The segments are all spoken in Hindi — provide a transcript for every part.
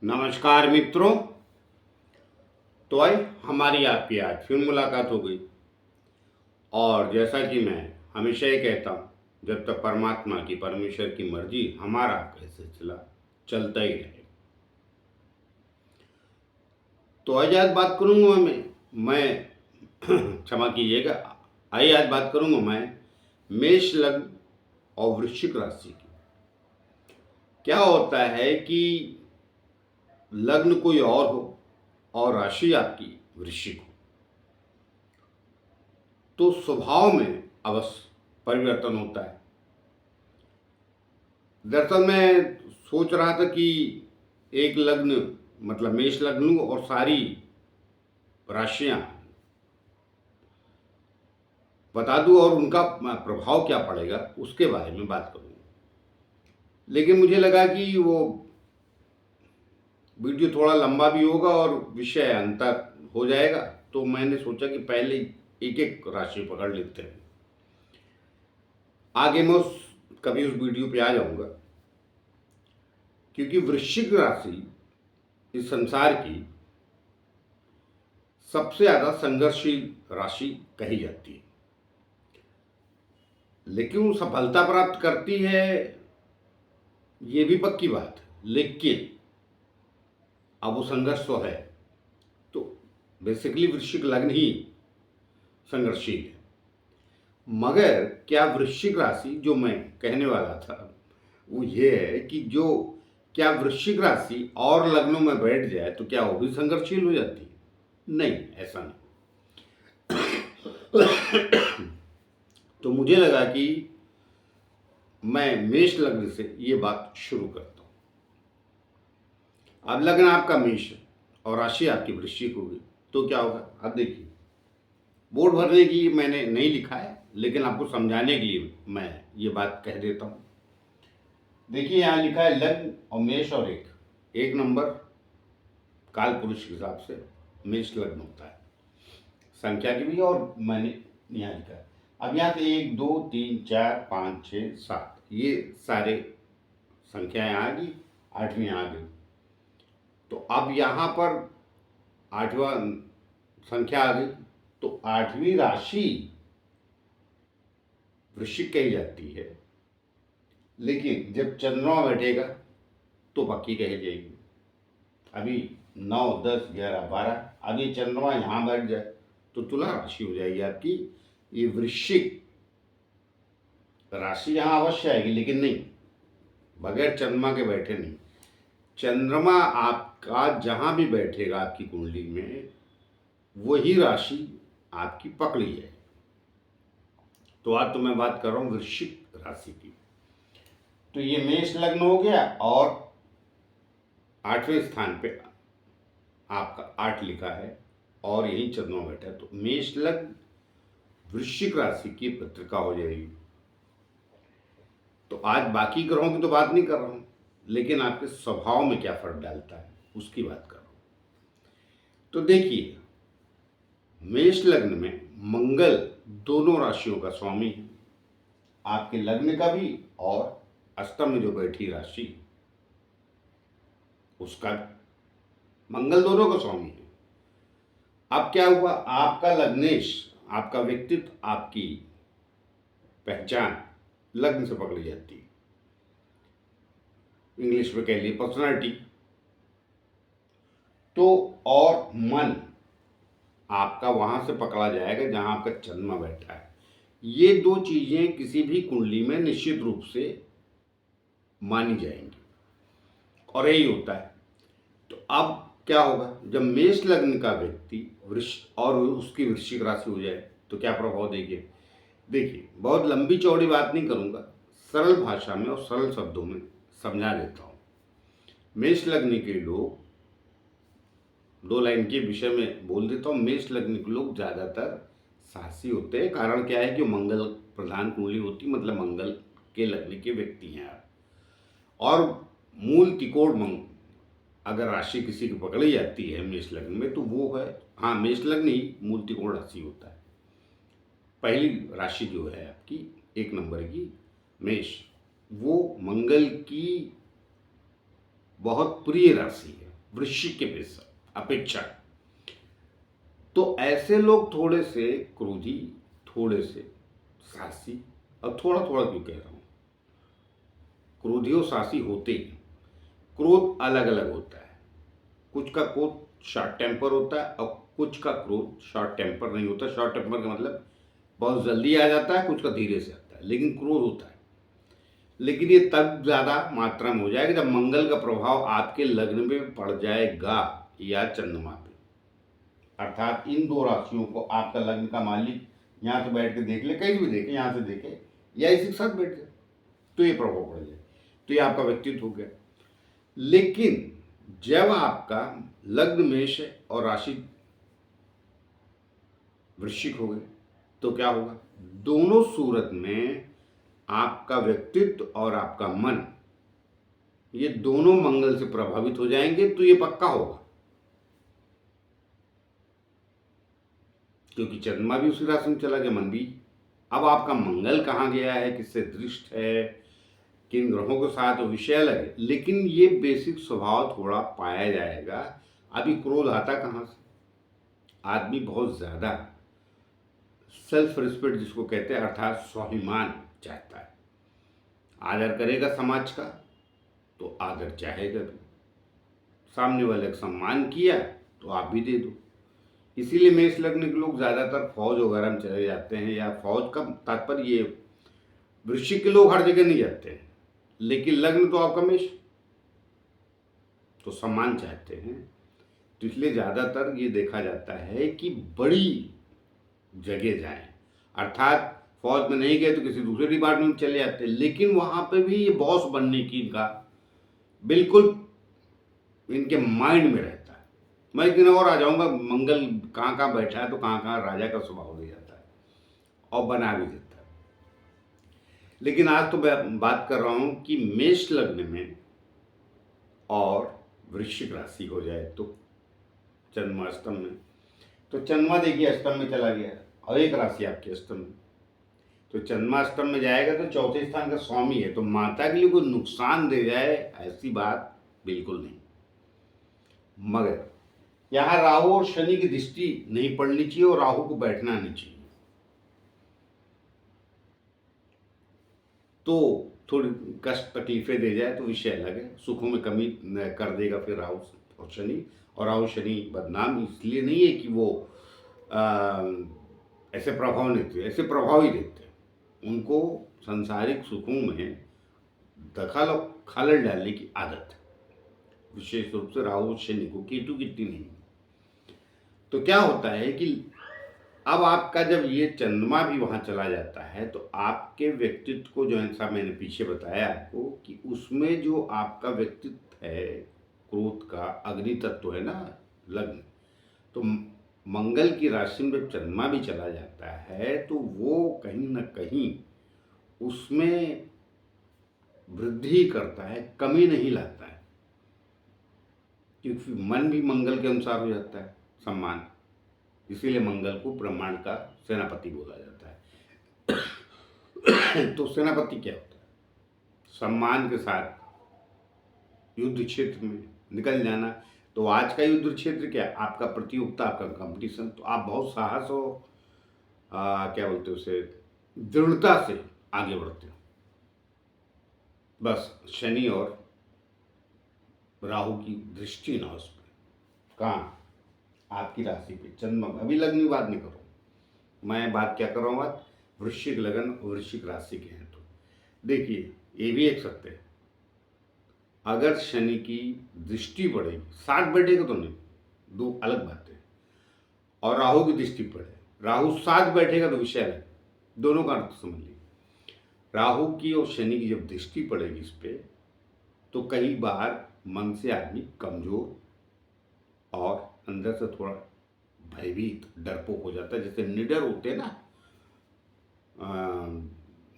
नमस्कार मित्रों। तो आई हमारी आपकी आज फिर मुलाकात हो गई। और जैसा कि मैं हमेशा ही कहता हूँ, जब तक परमात्मा की परमेश्वर की मर्जी हमारा कैसे चला चलता ही रहे। तो आज बात करूँगा मैं क्षमा कीजिएगा। आज बात करूँगा मैं मेष लग्न और वृश्चिक राशि की। क्या होता है कि लग्न कोई और हो और राशि आपकी वृश्चिक हो तो स्वभाव में अवश्य परिवर्तन होता है। दरअसल मैं सोच रहा था कि एक लग्न मतलब मेष लग्न लूं और सारी राशियां बता दूं और उनका प्रभाव क्या पड़ेगा उसके बारे में बात करूंगा। लेकिन मुझे लगा कि वो वीडियो थोड़ा लंबा भी होगा और विषय अंतर हो जाएगा, तो मैंने सोचा कि पहले एक एक राशि पकड़ लेते हैं। आगे मैं कभी उस वीडियो पे आ जाऊंगा, क्योंकि वृश्चिक राशि इस संसार की सबसे ज़्यादा संघर्षशील राशि कही जाती है। लेकिन वो सफलता प्राप्त करती है, ये भी पक्की बात है। लेकिन अब वो संघर्ष तो है, तो बेसिकली वृश्चिक लग्न ही संघर्षशील है। मगर क्या वृश्चिक राशि, जो मैं कहने वाला था वो ये है कि जो क्या वृश्चिक राशि और लग्नों में बैठ जाए तो क्या वो भी संघर्षशील हो जाती है? नहीं, ऐसा नहीं। तो मुझे लगा कि मैं मेष लग्न से ये बात शुरू करता हूं। अब लग्न आपका मेष है और राशि आपकी वृश्चिक होगी, तो क्या होगा? अब देखिए, बोर्ड भरने की मैंने नहीं लिखा है, लेकिन आपको समझाने के लिए मैं ये बात कह देता हूं। देखिए, यहाँ लिखा है लग्न और मेष और एक नंबर काल पुरुष के हिसाब से मेष लग्न होता है, संख्या की भी, और मैंने यहाँ लिखा है। अब यहाँ से 1 2 3 4 5 6 7 ये सारे संख्याएं आ गई, 8वीं आ गई। तो अब यहाँ पर 8वां संख्या आ गई, तो 8वीं राशि वृश्चिक कही जाती है। लेकिन जब चंद्रमा बैठेगा तो पक्की कही जाएगी। अभी 9 10 11 12, अभी चंद्रमा यहाँ बैठ जाए तो तुला राशि हो जाएगी आपकी। ये वृश्चिक राशि यहाँ अवश्य आएगी, लेकिन नहीं, बगैर चंद्रमा के बैठे नहीं। चंद्रमा आपका जहाँ भी बैठेगा आपकी कुंडली में, वही राशि आपकी पकड़ी है। तो आज तो मैं बात कर रहा हूँ वृश्चिक राशि की। तो ये मेष लग्न हो गया और 8वें स्थान पे आपका 8 लिखा है और यही चंद्रमा बैठा है। तो मेष लग्न वृश्चिक राशि की पत्रिका हो जाएगी। तो आज बाकी ग्रहों की तो बात नहीं कर रहा हूँ, लेकिन आपके स्वभाव में क्या फर्क डालता है उसकी बात कर रहा हूँ। तो देखिए, मेष लग्न में मंगल दोनों राशियों का स्वामी है, आपके लग्न का भी और अष्टम में जो बैठी राशि उसका, मंगल दोनों का स्वामी है। अब क्या हुआ, आपका लग्नेश, आपका व्यक्तित्व, आपकी पहचान लग्न से पकड़ी जाती है। इंग्लिश में कह लिए पर्सनालिटी। तो और मन आपका वहां से पकड़ा जाएगा जहां आपका चंद्रमा बैठा है। ये दो चीजें किसी भी कुंडली में निश्चित रूप से मानी जाएंगी, और यही होता है। तो अब क्या होगा, जब मेष लग्न का व्यक्ति वृष और उसकी वृश्चिक राशि हो जाए तो क्या प्रभाव देगी? देखिए, बहुत लंबी चौड़ी बात नहीं करूंगा, सरल भाषा में और सरल शब्दों में समझा देता हूं। मेष लग्न के लोग, 2 लाइन के विषय में बोल देता हूँ। मेष लग्न के लोग ज़्यादातर साहसी होते हैं। कारण क्या है कि मंगल प्रधान कुंडली होती, मतलब मंगल के लग्न के व्यक्ति हैं आप। और मूल त्रिकोण अगर राशि किसी की पकड़ी जाती है मेष लग्न में, तो वो है, हाँ, मेष लग्न ही मूल त्रिकोण राशि होता है। पहली राशि जो है आपकी 1 नंबर की मेष, वो मंगल की बहुत प्रिय राशि है। वृश्चिक के अपेक्षा। तो ऐसे लोग थोड़े से क्रोधी, थोड़े से साहसी, और थोड़ा थोड़ा क्यों कह रहा हूँ, क्रोधी और साहसी होते ही। क्रोध अलग अलग होता है, कुछ का क्रोध शॉर्ट टेम्पर होता है और कुछ का क्रोध शॉर्ट टेम्पर नहीं होता। शॉर्ट टेम्पर का मतलब बहुत जल्दी आ जाता है, कुछ का धीरे से आता है, लेकिन क्रोध होता है। लेकिन ये तब ज़्यादा मात्रा में हो जाएगा जब मंगल का प्रभाव आपके लग्न में पड़ जाएगा या चंद्रमा पे। अर्थात इन दो राशियों को आपका लग्न का मालिक यहाँ से बैठ के देख ले, कहीं भी देखे, यहाँ से देखे या इसी के साथ बैठ जाए, तो ये प्रभाव पड़ जाए, तो ये आपका व्यक्तित्व हो गया। लेकिन जब आपका लग्न मेष है और राशि वृश्चिक हो गए, तो क्या होगा, दोनों सूरत में आपका व्यक्तित्व और आपका मन, ये दोनों मंगल से प्रभावित हो जाएंगे। तो ये पक्का होगा, क्योंकि चंद्रमा भी उसी राशि में चला गया, मन भी। अब आपका मंगल कहाँ गया है, किससे दृष्ट है, किन ग्रहों के साथ, विषय अलग है, लेकिन ये बेसिक स्वभाव थोड़ा पाया जाएगा। अभी क्रोध आता कहाँ से, आदमी बहुत ज़्यादा सेल्फ रिस्पेक्ट जिसको कहते हैं, अर्थात स्वाभिमान चाहता है। आदर करेगा समाज का तो आदर चाहेगा भी, सामने वाले का सम्मान किया तो आप भी दे दो। इसीलिए मेष लग्न के लोग ज़्यादातर फौज वगैरह में चले जाते हैं, या फौज का तात्पर्य ये, वृश्चिक के लोग हर जगह नहीं जाते हैं, लेकिन लग्न तो आपका मेष, तो सम्मान चाहते हैं। तो इसलिए ज़्यादातर ये देखा जाता है कि बड़ी जगह जाएं, अर्थात फौज में नहीं गए तो किसी दूसरे डिपार्टमेंट में चले जाते हैं, लेकिन वहाँ पे भी ये बॉस बनने की इनका बिल्कुल इनके माइंड में रहता है। मैं एक दिन और आ जाऊँगा, मंगल कहाँ कहाँ बैठा है तो कहाँ कहाँ राजा का स्वभाव दे जाता है और बना भी देता है। लेकिन आज तो मैं बात कर रहा हूँ कि मेष लग्न में और वृश्चिक राशि हो जाए तो चंद्रमा अष्टम में, तो चंद्रमा देखिए अष्टम में चला गया और एक राशि आपकी अष्टम में, तो चंद्रमा अष्टम में जाएगा तो चौथे स्थान का स्वामी है, तो माता के लिए कोई नुकसान दे जाए ऐसी बात बिल्कुल नहीं। मगर यहाँ राहु और शनि की दृष्टि नहीं पड़नी चाहिए और राहु को बैठना नहीं चाहिए, तो थोड़ी कष्ट तकलीफें दे जाए तो विषय अलग है, सुखों में कमी कर देगा फिर राहु और शनि। और राहु शनि बदनाम इसलिए नहीं है कि वो ऐसे प्रभाव नहीं देते, ऐसे प्रभाव ही देते हैं। उनको सांसारिक सुखों में दखल और खलल डालने की आदत है, विशेष रूप से राहु शनि को, केतु की इतनी नहीं। तो क्या होता है कि अब आपका जब ये चंद्रमा भी वहाँ चला जाता है तो आपके व्यक्तित्व को, जो ऐसा मैंने पीछे बताया आपको कि उसमें जो आपका व्यक्तित्व है, क्रोध का अग्नि तत्व है ना लग्न, तो मंगल की राशि में जब चंद्रमा भी चला जाता है तो वो कहीं ना कहीं उसमें वृद्धि करता है, कमी नहीं लाता है, क्योंकि मन भी मंगल के अनुसार हो जाता है, सम्मान। इसीलिए मंगल को ब्रह्मांड का सेनापति बोला जाता है। तो सेनापति क्या होता है, सम्मान के साथ युद्ध क्षेत्र में निकल जाना। तो आज का युद्ध क्षेत्र क्या है, आपका प्रतियोगिता, आपका कंपटीशन, तो आप बहुत साहस और क्या बोलते हैं उसे, दृढ़ता से आगे बढ़ते हो। बस शनि और राहु की दृष्टि ना उस पर, कहाँ, आपकी राशि पे, चंद्रमा। अभी लग्न की बात नहीं कर रहा हूँ मैं, बात क्या कर रहा हूँ, बात वृश्चिक लगन और वृश्चिक राशि के हैं। तो देखिए ये भी एक सत्य है, अगर शनि की दृष्टि पड़ेगी, साथ बैठेगा तो नहीं, दो अलग बातें, और राहु की दृष्टि पड़े, राहु साथ बैठेगा तो विषय अलग, दोनों का अर्थ समझ लीजिए। राहु की और शनि की जब दृष्टि पड़ेगी इस पे, तो कई बार मन से आदमी कमजोर और अंदर से थोड़ा भयभीत, डरपोक हो जाता है, जैसे निडर होते हैं ना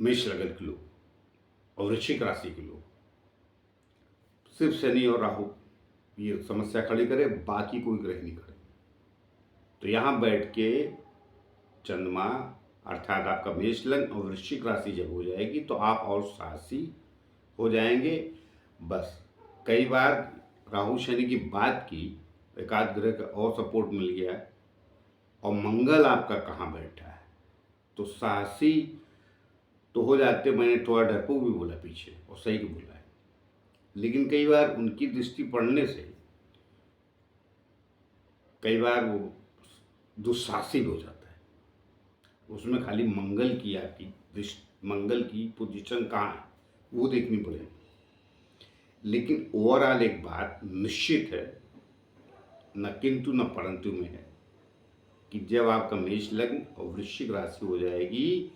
मेष लगन के लोग और वृश्चिक राशि के लोग। सिर्फ शनि और राहु ये समस्या खड़ी करे, बाकी कोई ग्रह नहीं करे। तो यहाँ बैठ के चंद्रमा अर्थात आपका मेष लग्न और वृश्चिक राशि जब हो जाएगी तो आप और साहसी हो जाएंगे। बस कई बार राहु शनि की बात की, एकाध ग्रह का और सपोर्ट मिल गया है, और मंगल आपका कहाँ बैठा है, तो साहसी तो हो जाते। मैंने थोड़ा डरपोक भी बोला पीछे, और सही भी बोला है, लेकिन कई बार उनकी दृष्टि पड़ने से कई बार वो दुस्साहसी हो जाता है। उसमें खाली मंगल की आपकी दृष्टि, मंगल की पोजीशन कहाँ है वो देखनी पड़ेगी। लेकिन ओवरऑल एक बात निश्चित है, न किंतु न परंतु में है, कि जब आपका मेष लग्न और वृश्चिक राशि हो जाएगी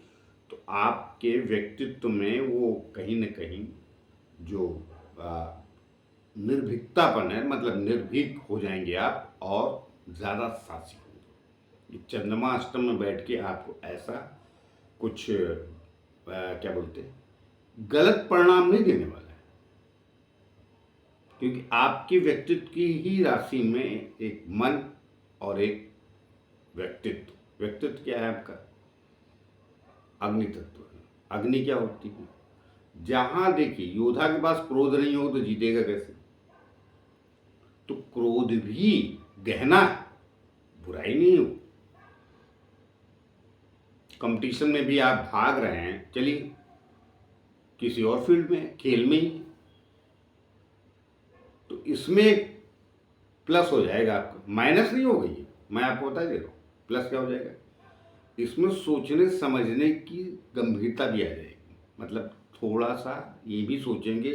तो आपके व्यक्तित्व में वो कहीं न कहीं जो निर्भीकतापन है, मतलब निर्भीक हो जाएंगे आप, और ज़्यादा साहसी होंगे। ये चंद्रमा अष्टम में बैठ के आपको ऐसा कुछ क्या बोलते हैं, गलत परिणाम नहीं देने वाला है, क्योंकि आपके व्यक्तित्व की ही राशि में एक मन और एक व्यक्तित्व। व्यक्तित्व क्या है आपका? अग्नि तत्व है। अग्नि क्या होती है? जहां देखिए योद्धा के पास क्रोध नहीं हो तो जीतेगा कैसे? तो क्रोध भी गहना है, बुराई नहीं हो। कंपटीशन में भी आप भाग रहे हैं, चलिए किसी और फील्ड में, खेल में ही, तो इसमें प्लस हो जाएगा आपका, माइनस नहीं होगा। ये मैं आपको बता दे रहा हूँ, प्लस क्या हो जाएगा, इसमें सोचने समझने की गंभीरता भी आ जाएगी। मतलब थोड़ा सा ये भी सोचेंगे,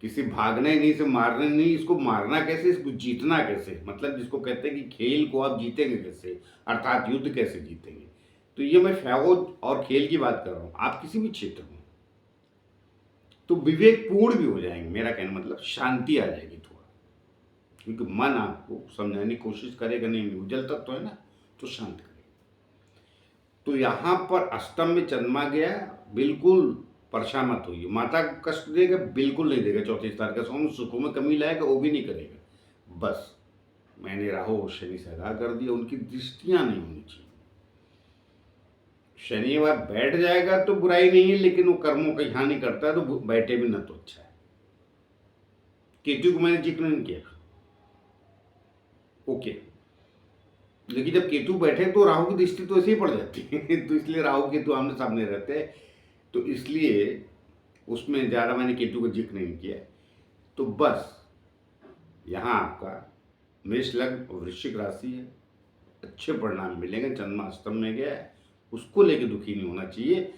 किसी भागने नहीं से मारने नहीं, इसको मारना कैसे, इसको जीतना कैसे, मतलब जिसको कहते हैं कि खेल को आप जीतेंगे कैसे, अर्थात युद्ध कैसे जीतेंगे। तो ये मैं फौज और खेल की बात कर रहा हूँ, आप किसी भी क्षेत्र में तो विवेकपूर्ण भी हो जाएंगे। मेरा कहना मतलब शांति आ जाएगी थोड़ा, क्योंकि मन आपको समझाने की कोशिश करेगा, नहीं उजल तत्व तो है ना, तो शांत करेगा। तो यहाँ पर अष्टम में चंद्रमा गया, बिल्कुल परेशान मत होइए। माता को कष्ट देगा? बिल्कुल नहीं देगा। चौथे स्थान का स्वामी सुखों में कमी लाएगा, वो भी नहीं करेगा। बस मैंने राहु और शनि से आगाह कर दिया, उनकी दृष्टियां नहीं होनी चाहिए। शनिवार बैठ जाएगा तो बुराई नहीं है, लेकिन वो कर्मों का हानि करता है, तो बैठे भी ना तो अच्छा है। केतु को मैंने जिक्र नहीं किया, ओके, लेकिन जब केतु बैठे तो राहु की दृष्टि तो ऐसे ही पड़ जाती है तो इसलिए राहु केतु आमने सामने रहते हैं, तो इसलिए उसमें ज़्यादा मैंने केतु का जिक्र नहीं किया। तो बस यहाँ आपका मेष लग्न और वृश्चिक राशि है, अच्छे परिणाम मिलेंगे। चंद्रमा अष्टम में गया है, उसको लेके दुखी नहीं होना चाहिए।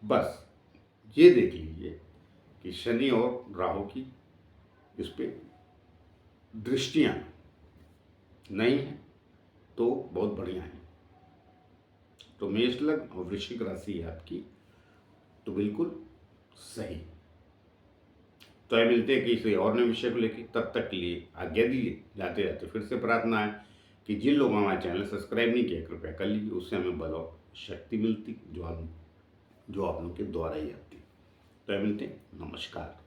बस ये देख लीजिए कि शनि और राहु की इस पे दृष्टियाँ नहीं है तो बहुत बढ़िया है। तो मेष लग्न और वृश्चिक राशि है आपकी, तो बिल्कुल सही। तो आइए मिलते हैं किसी और नए विषय को लेकर, तब तक के लिए आज्ञा दीजिए। जाते जाते फिर से प्रार्थना है कि जिन लोगों ने हमारा चैनल सब्सक्राइब नहीं किया, कृपया कर लीजिए, उससे हमें बल और शक्ति मिलती जो आप लोगों के द्वारा ही आती। तो आइए मिलते हैं, नमस्कार।